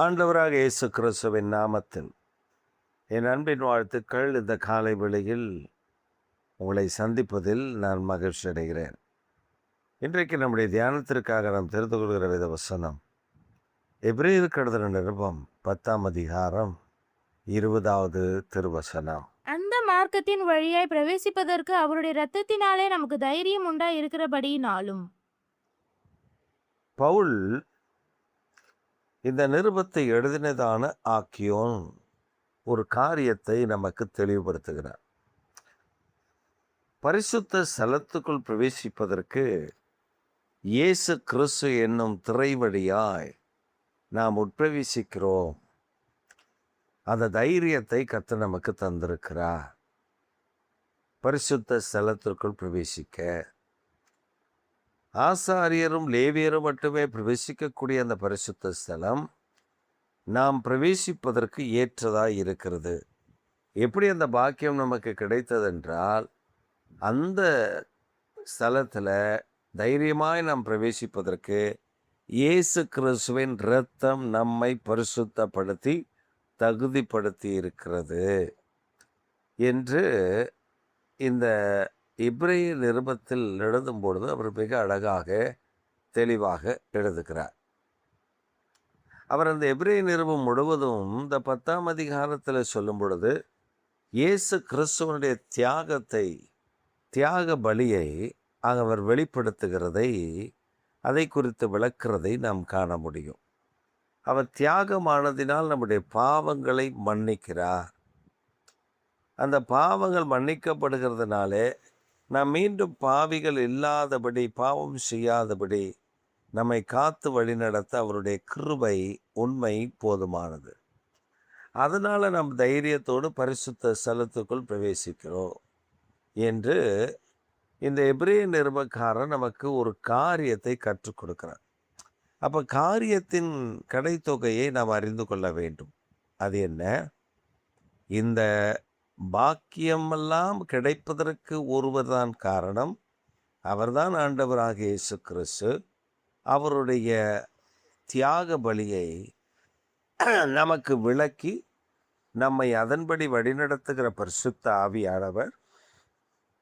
ஆண்டவராக இயேசு கிறிஸ்துவின் நாமத்தில் என் அன்பின் வாழ்த்துக்கள். இந்த காலை வேளையில் உங்களை சந்திப்பதில் நான் மகிழ்ச்சி அடைகிறேன். இன்றைக்கு நம்முடைய தியானத்திற்காக நாம் தெரிந்து கொள்கிற வேத வசனம் எபிரேயருக்கு எழுதின நிருபம் 10ஆம் அதிகாரம் 20வது திருவசனம். அந்த மார்க்கத்தின் வழியாய் பிரவேசிப்பதற்கு அவருடைய இரத்தத்தினாலே நமக்கு தைரியம் உண்டாய் இருக்கிறபடியினாலும். பவுல் இந்த நிருபத்தை எழுதினதான ஆக்கியோன் ஒரு காரியத்தை நமக்கு தெளிவுபடுத்துகிறார். பரிசுத்த ஸ்தலத்துக்குள் பிரவேசிப்பதற்கு இயேசு கிறிஸ்து என்னும் திரை வழியாய் நாம் உட்பிரவேசிக்கிறோம். அந்த தைரியத்தை கர்த்தர் நமக்கு தந்திருக்கிறார். பரிசுத்த ஸ்தலத்திற்குள் பிரவேசிக்க ஆசாரியரும் லேவியரும் மட்டுமே பிரவேசிக்கக்கூடிய அந்த பரிசுத்த ஸ்தலம் நாம் பிரவேசிப்பதற்கு ஏற்றதாக இருக்கிறது. எப்படி அந்த பாக்கியம் நமக்கு கிடைத்ததென்றால், அந்த ஸ்தலத்தில் தைரியமாய் நாம் பிரவேசிப்பதற்கு இயேசு கிறிஸ்துவின் இரத்தம் நம்மை பரிசுத்தப்படுத்தி தகுதிப்படுத்தி இருக்கிறது என்று இந்த எபிரேய நிருபத்தில் எழுதும் பொழுது அவர் மிக அழகாக தெளிவாக எழுதுகிறார். அவர் அந்த எபிரேய நிருபம் முழுவதும் இந்த 10ஆம் அதிகாரத்தில் சொல்லும் பொழுது இயேசு கிறிஸ்துவனுடைய தியாக பலியை அவர் வெளிப்படுத்துகிறதை, அதை குறித்து விளக்கிறதை நாம் காண முடியும். அவர் தியாகமானதினால் நம்முடைய பாவங்களை மன்னிக்கிறார். அந்த பாவங்கள் மன்னிக்கப்படுகிறதுனாலே நாம் மீண்டும் பாவிகள் இல்லாதபடி, பாவம் செய்யாதபடி நம்மை காத்து வழிநடத்த அவருடைய கிருபை, உண்மை போதுமானது. அதனால் நம் தைரியத்தோடு பரிசுத்த ஸ்தலத்துக்குள் பிரவேசிக்கிறோம் என்று இந்த எபிரேய நிருபக்காரன் நமக்கு ஒரு காரியத்தை கற்றுக் கொடுக்கிறார். அப்போ காரியத்தின் கடைத்தொகையை நாம் அறிந்து கொள்ள வேண்டும். அது என்ன? இந்த பாக்கியமெல்லாம் கிடைப்பதற்கு ஒருவர்தான் காரணம். அவர்தான் ஆண்டவராக இயேசு கிறிஸ்து. அவருடைய தியாக பலியை நமக்கு விளக்கி நம்மை அதன்படி வழிநடத்துகிற பரிசுத்த ஆவியானவர்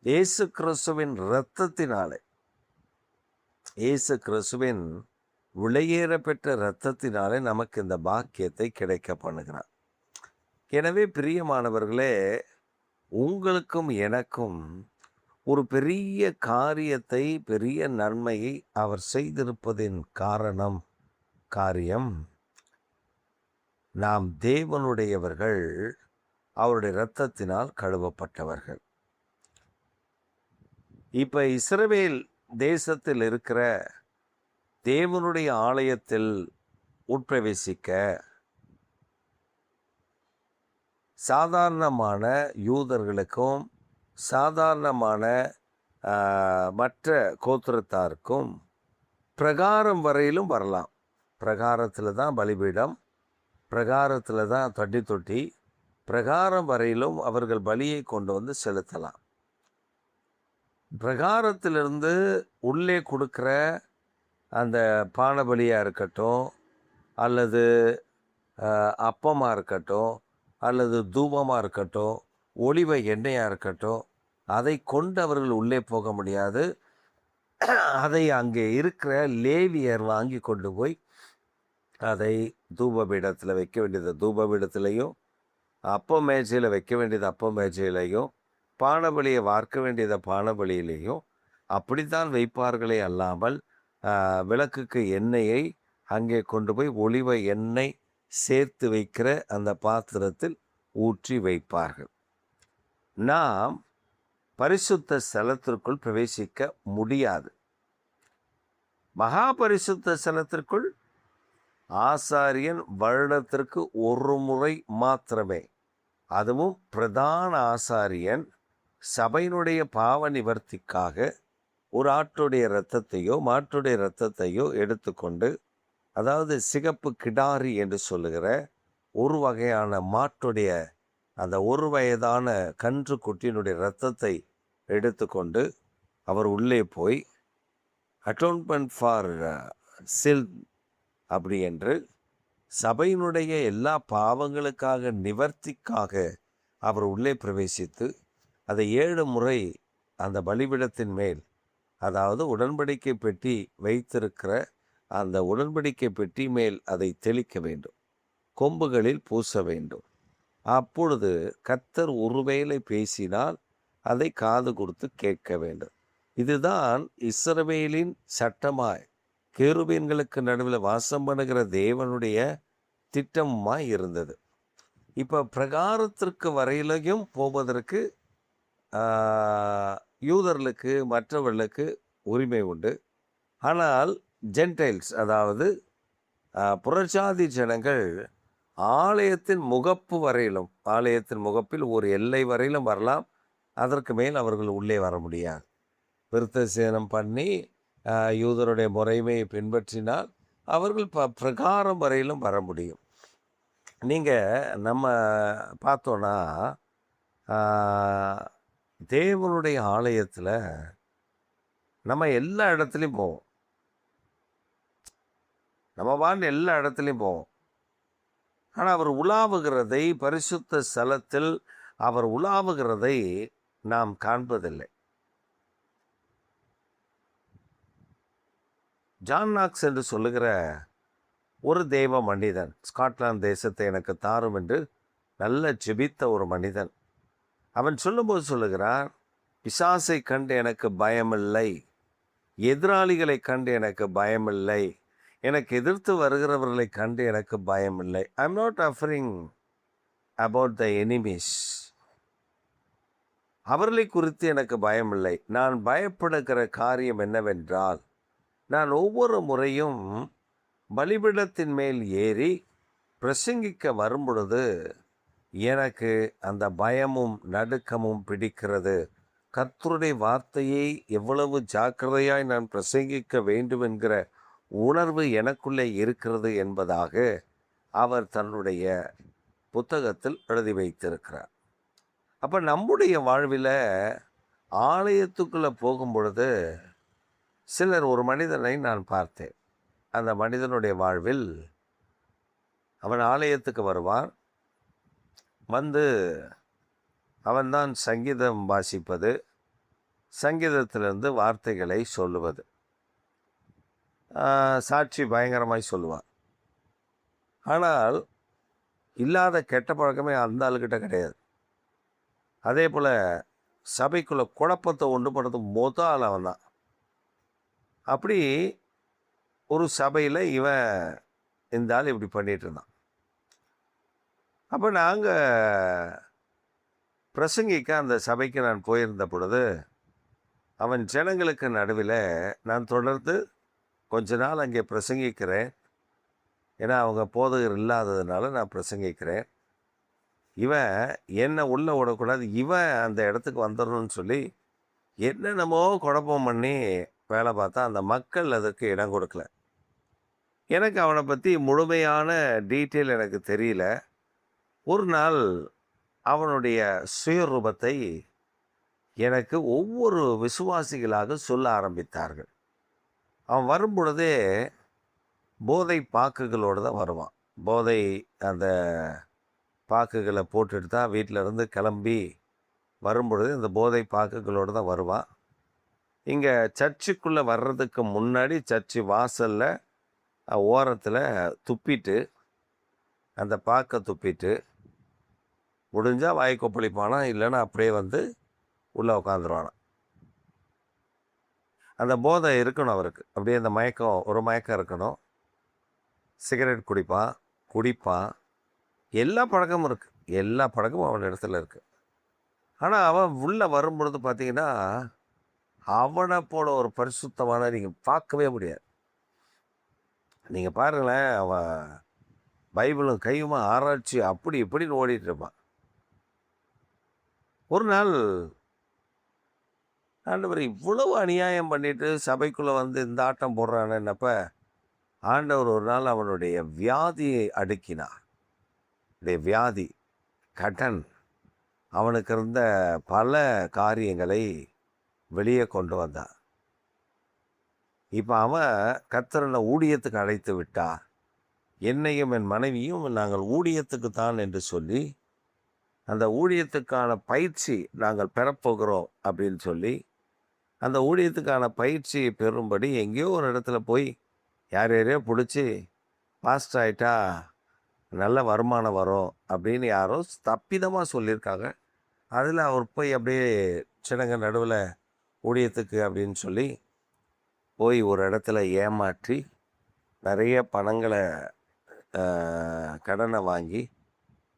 இயேசு கிறிஸ்துவின் இரத்தத்தினாலே, இயேசு கிறிஸ்துவின் விலையேற பெற்ற இரத்தத்தினாலே நமக்கு இந்த பாக்கியத்தை கிடைக்க பண்ணுகிறார். எனவே பிரியமானவர்களே, உங்களுக்கும் எனக்கும் ஒரு பெரிய காரியத்தை, பெரிய நன்மையை அவர் செய்திருப்பதின் காரியம் நாம் தேவனுடையவர்கள், அவருடைய இரத்தத்தினால் கழுவப்பட்டவர்கள். இப்போ இஸ்ரவேல் தேசத்தில் இருக்கிற தேவனுடைய ஆலயத்தில் உட்பிரவேசிக்க சாதாரணமான யூதர்களுக்கும் சாதாரணமான மற்ற கோத்திரத்தாருக்கும் பிரகாரம் வரையிலும் வரலாம். பிரகாரத்தில் தான் பலிபீடம், பிரகாரத்தில் தான் தட்டி தொட்டி, பிரகாரம் வரையிலும் அவர்கள் பலியை கொண்டு வந்து செலுத்தலாம். பிரகாரத்திலிருந்து உள்ளே கொடுக்குற அந்த பானபலியாக இருக்கட்டும், அல்லது அப்பமாக இருக்கட்டும், அல்லது தூபமாக இருக்கட்டும், ஒலிவ எண்ணெயாக இருக்கட்டும், அதை கொண்டு அவர்கள் உள்ளே போக முடியாது. அதை அங்கே இருக்கிற லேவியர் வாங்கி கொண்டு போய் அதை தூபபீடத்தில் வைக்க வேண்டியது தூபபீடத்திலையும், அப்ப மேஜையில் வைக்க வேண்டியது அப்ப மேஜையிலையும், பானபலியை வார்க்க வேண்டியதை பானபலியிலையும் அப்படித்தான் வைப்பார்களே அல்லாமல் விளக்குக்கு எண்ணெயை அங்கே கொண்டு போய் ஒலிவ எண்ணெய் சேர்த்து வைக்கிற அந்த பாத்திரத்தில் ஊற்றி வைப்பார்கள். நாம் பரிசுத்த ஸ்தலத்திற்குள் பிரவேசிக்க முடியாது. மகா பரிசுத்த ஸ்தலத்திற்குள் ஆசாரியன் வருடத்திற்கு ஒரு முறை மாத்திரமே, அதுவும் பிரதான ஆசாரியன் சபையினுடைய பாவ நிவர்த்திக்காக ஒரு ஆட்டுடைய இரத்தத்தையோ மாட்டுடைய இரத்தத்தையோ எடுத்துக்கொண்டு, அதாவது சிகப்பு கிடாரி என்று சொல்லுகிற ஒரு வகையான மாட்டுடைய அந்த ஒரு வயதான கன்று குட்டியினுடைய இரத்தத்தை எடுத்துக்கொண்டு அவர் உள்ளே போய் அட்டோன்மெண்ட் ஃபார் சில் அப்படி என்று சபையினுடைய எல்லா பாவங்களுக்காக நிவர்த்திக்காக அவர் உள்ளே பிரவேசித்து அதை 7 முறை அந்த பலிபீடத்தின் மேல், அதாவது உடன்படிக்கை பெட்டி வைத்திருக்கிற அந்த உடன்படிக்கை பெட்டி மேல் அதை தெளிக்க வேண்டும், கொம்புகளில் பூச வேண்டும். அப்பொழுது கர்த்தர் ஒருவேளை பேசினால் அதை காது கொடுத்து கேட்க வேண்டும். இதுதான் இஸ்ரவேலின் சட்டமாய் கேருபீன்களுக்கு நடுவில் வாசம் பண்ணுகிற தேவனுடைய திட்டமாய் இருந்தது. இப்போ பிரகாரத்திற்கு வரையிலையும் போவதற்கு யூதர்களுக்கு மற்றவர்களுக்கு உரிமை உண்டு. ஆனால் ஜென்டைல்ஸ், அதாவது புறஜாதி ஜனங்கள் ஆலயத்தின் முகப்பு வரையிலும், ஆலயத்தின் முகப்பில் ஒரு எல்லை வரையிலும் வரலாம். அதற்கு மேல் அவர்கள் உள்ளே வர முடியாது. விருத்த சேதனம் பண்ணி யூதருடைய முறைமையை பின்பற்றினால் அவர்கள் பிரகாரம் வரையிலும் வர முடியும். நீங்கள் நம்ம பார்த்தோன்னா தேவனுடைய ஆலயத்தில் நம்ம எல்லா இடத்துலையும் போவோம். நம்ம வாழ்ந்த எல்லா இடத்துலையும் போவோம். ஆனால் அவர் உலாவுகிறதை, பரிசுத்த ஸ்தலத்தில் அவர் உலாவுகிறதை நாம் காண்பதில்லை. ஜான் நாக்ஸ் என்று சொல்லுகிற ஒரு தெய்வ மனிதன், ஸ்காட்லாந்து தேசத்தை எனக்கு தாரும் என்று நல்ல ஜெபித்த ஒரு மனிதன், அவன் சொல்லும்போது சொல்லுகிறான், பிசாசை கண்டு எனக்கு பயமில்லை, எதிராளிகளை கண்டு எனக்கு பயமில்லை, எனக்கு எதிர்த்து வருகிறவர்களை கண்டு எனக்கு பயமில்லை. I am not afraid about the enemies. அவர்களை குறித்து எனக்கு பயமில்லை. நான் பயப்படுகிற காரியம் என்னவென்றால், நான் ஒவ்வொரு முறையும் பலிபீடத்தின் மேல் ஏறி பிரசங்கிக்க வரும்பொழுது எனக்கு அந்த பயமும் நடுக்கமும் பிடிக்கிறது. கர்த்தருடைய வார்த்தையை எவ்வளவு ஜாக்கிரதையாய் நான் பிரசங்கிக்க வேண்டும் என்கிற உணர்வு எனக்குள்ளே இருக்கிறது என்பதாக அவர் தன்னுடைய புத்தகத்தில் எழுதி வைத்திருக்கிறார். அப்போ நம்முடைய வாழ்வில் ஆலயத்துக்குள்ளே போகும் பொழுது ஒரு மனிதனை நான் பார்த்தேன். அந்த மனிதனுடைய வாழ்வில் அவன் ஆலயத்துக்கு வருவான். வந்து அவன்தான் சங்கீதம் வாசிப்பது, சங்கீதத்திலிருந்து வார்த்தைகளை சொல்லுவது, சாட்சி பயங்கரமாய் சொல்லுவான். ஆனால் இல்லாத கெட்ட பழக்கமே அந்த ஆளுக்கிட்ட கிடையாது. அதே போல் சபைக்குள்ளே குழப்பத்தை உண்டு பண்ணுறது ஆள் அவன் தான். அப்படி ஒரு சபையில் இவன் இந்த ஆள் இப்படி பண்ணிகிட்டு இருந்தான். அப்போ நாங்கள் பிரசங்கிக்க அந்த சபைக்கு நான் போயிருந்த பொழுது அவன் ஜனங்களுக்கு நடுவில் நான் தொடர்ந்து கொஞ்ச நாள் அங்கே பிரசங்கிக்கிறேன். ஏன்னா அவங்க போதகர் இல்லாததுனால நான் பிரசங்கிக்கிறேன். இவன் என்னை உள்ளே விடக்கூடாது, இவன் அந்த இடத்துக்கு வந்துடணும்னு சொல்லி என்னென்னமோ குழப்பம் பண்ணி வேலை பார்த்தா அந்த மக்கள் அதற்கு இடம் கொடுக்கல. எனக்கு அவனை பற்றி முழுமையான டீட்டெயில் எனக்கு தெரியல. ஒரு நாள் அவனுடைய சுயரூபத்தை எனக்கு ஒவ்வொரு விசுவாசிகளாக சொல்ல ஆரம்பித்தார்கள். அவன் வரும்பொழுதே போதை பாக்குகளோடு தான் வருவான். போதை அந்த பாக்குகளை போட்டுட்டு தான் வீட்டில் இருந்து கிளம்பி வரும்பொழுது இந்த போதை பாக்குகளோடு தான் வருவான். இங்கே சர்ச்சுக்குள்ளே வர்றதுக்கு முன்னாடி சர்ச்சு வாசலில் ஓரத்தில் துப்பிட்டு, அந்த பாக்கை துப்பிட்டு முடிஞ்சால் வாய் கொப்பளிப்பானா, இல்லைன்னா அப்படியே வந்து உள்ளே உட்காந்துருவானா. அந்த போதை இருக்கணும் அவருக்கு. அப்படியே அந்த ஒரு மயக்கம் இருக்கணும். சிகரெட் குடிப்பான். எல்லா பழக்கமும் இருக்குது. எல்லா பழக்கமும் அவன் இடத்துல இருக்குது. ஆனால் அவன் உள்ளே வரும்பொழுது பார்த்தீங்கன்னா அவனை போல ஒரு பரிசுத்தமான நீங்கள் பார்க்கவே முடியாது. நீங்கள் பாருங்களேன், அவன் பைபிளும் கையுமா ஆராய்ச்சி அப்படி இப்படின்னு ஓடிட்டு இருப்பான். ஒரு நாள் ஆண்டவர் இவ்வளவு அநியாயம் பண்ணிட்டு சபைக்குள்ளே வந்து இந்த ஆட்டம் போடுறானப்ப ஆண்டவர் ஒரு நாள் அவனுடைய வியாதியை அடுக்கினார். வியாதி, கடன், அவனுக்கு இருந்த பல காரியங்களை வெளியே கொண்டு வந்தான். இப்போ அவன் கர்த்தரை ஊழியத்துக்கு அழைத்து விட்டா. என்னையும் என் மனைவியும் நாங்கள் ஊழியத்துக்கு தான் என்று சொல்லி, அந்த ஊழியத்துக்கான பயிற்சி நாங்கள் பெறப்போகிறோம் அப்படின்னு சொல்லி, அந்த ஊழியத்துக்கான பயிற்சியை பெறும்படி எங்கேயோ ஒரு இடத்துல போய் யார் யாரையோ பிடிச்சி பாஸ்டர் ஆயிட்டா நல்ல வருமானம் வரும் அப்படின்னு யாரோ தப்பிதமாக சொல்லியிருக்காங்க. அதில் அவர் போய் அப்படியே சின்னங்க நடுவில் ஊழியத்துக்கு அப்படின்னு சொல்லி போய் ஒரு இடத்துல ஏமாற்றி நிறைய பணங்களை கடனை வாங்கி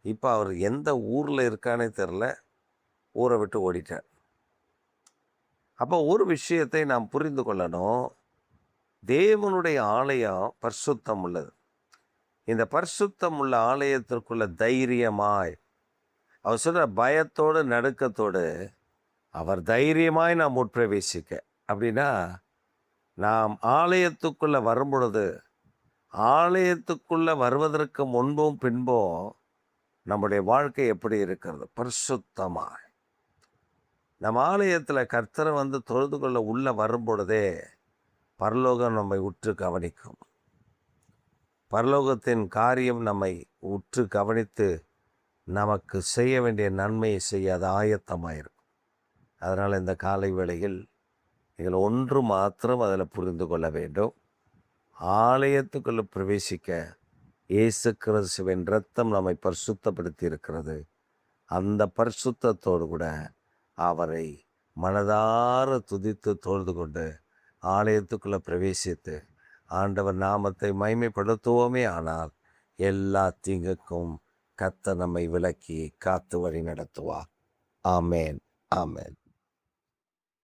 இப்போ அவர் எந்த ஊரில் இருக்கானே தெரில, ஊரை விட்டு ஓடிட்டார். அப்போ ஒரு விஷயத்தை நாம் புரிந்து கொள்ளணும். தேவனுடைய ஆலயம் பரிசுத்தம் உள்ளது. இந்த பரிசுத்தம் உள்ள ஆலயத்திற்குள்ள தைரியமாய், அவர் சொல்ற பயத்தோடு நடுக்கத்தோடு அவர் தைரியமாய் நாம் உட்பிரவேசிக்க. அப்படின்னா நாம் ஆலயத்துக்குள்ளே வரும் பொழுது, ஆலயத்துக்குள்ளே வருவதற்கு முன்பும் பின்பும் நம்முடைய வாழ்க்கை எப்படி இருக்கிறது? பரிசுத்தமாய். நம்ம ஆலயத்தில் கர்த்தரை வந்து தொழுது கொள்ள உள்ளே வரும் பொழுதே பரலோகம் நம்மை உற்று கவனிக்கும். பரலோகத்தின் காரியம் நம்மை உற்று கவனித்து நமக்கு செய்ய வேண்டிய நன்மையை செய்ய அது ஆயத்தமாயிருக்கும். அதனால் இந்த காலை வேளையில் நீங்கள் ஒன்று மாத்திரம் அதில் புரிந்து கொள்ள வேண்டும். ஆலயத்துக்குள்ளே பிரவேசிக்க இயேசு கிறிஸ்துவின் இரத்தம் நம்மை பரிசுத்தப்படுத்தி இருக்கிறது. அந்த பரிசுத்தத்தோடு கூட அவரை மனதார துதித்து தொழுது கொண்டு ஆலயத்துக்குள்ளே பிரவேசித்து ஆண்டவர் நாமத்தை மகிமைப்படுத்துவோமே. ஆனால் எல்லா தீங்குக்கும் கர்த்தர் நம்மை விலக்கி காத்து வழி நடத்துவார். ஆமேன், ஆமேன்.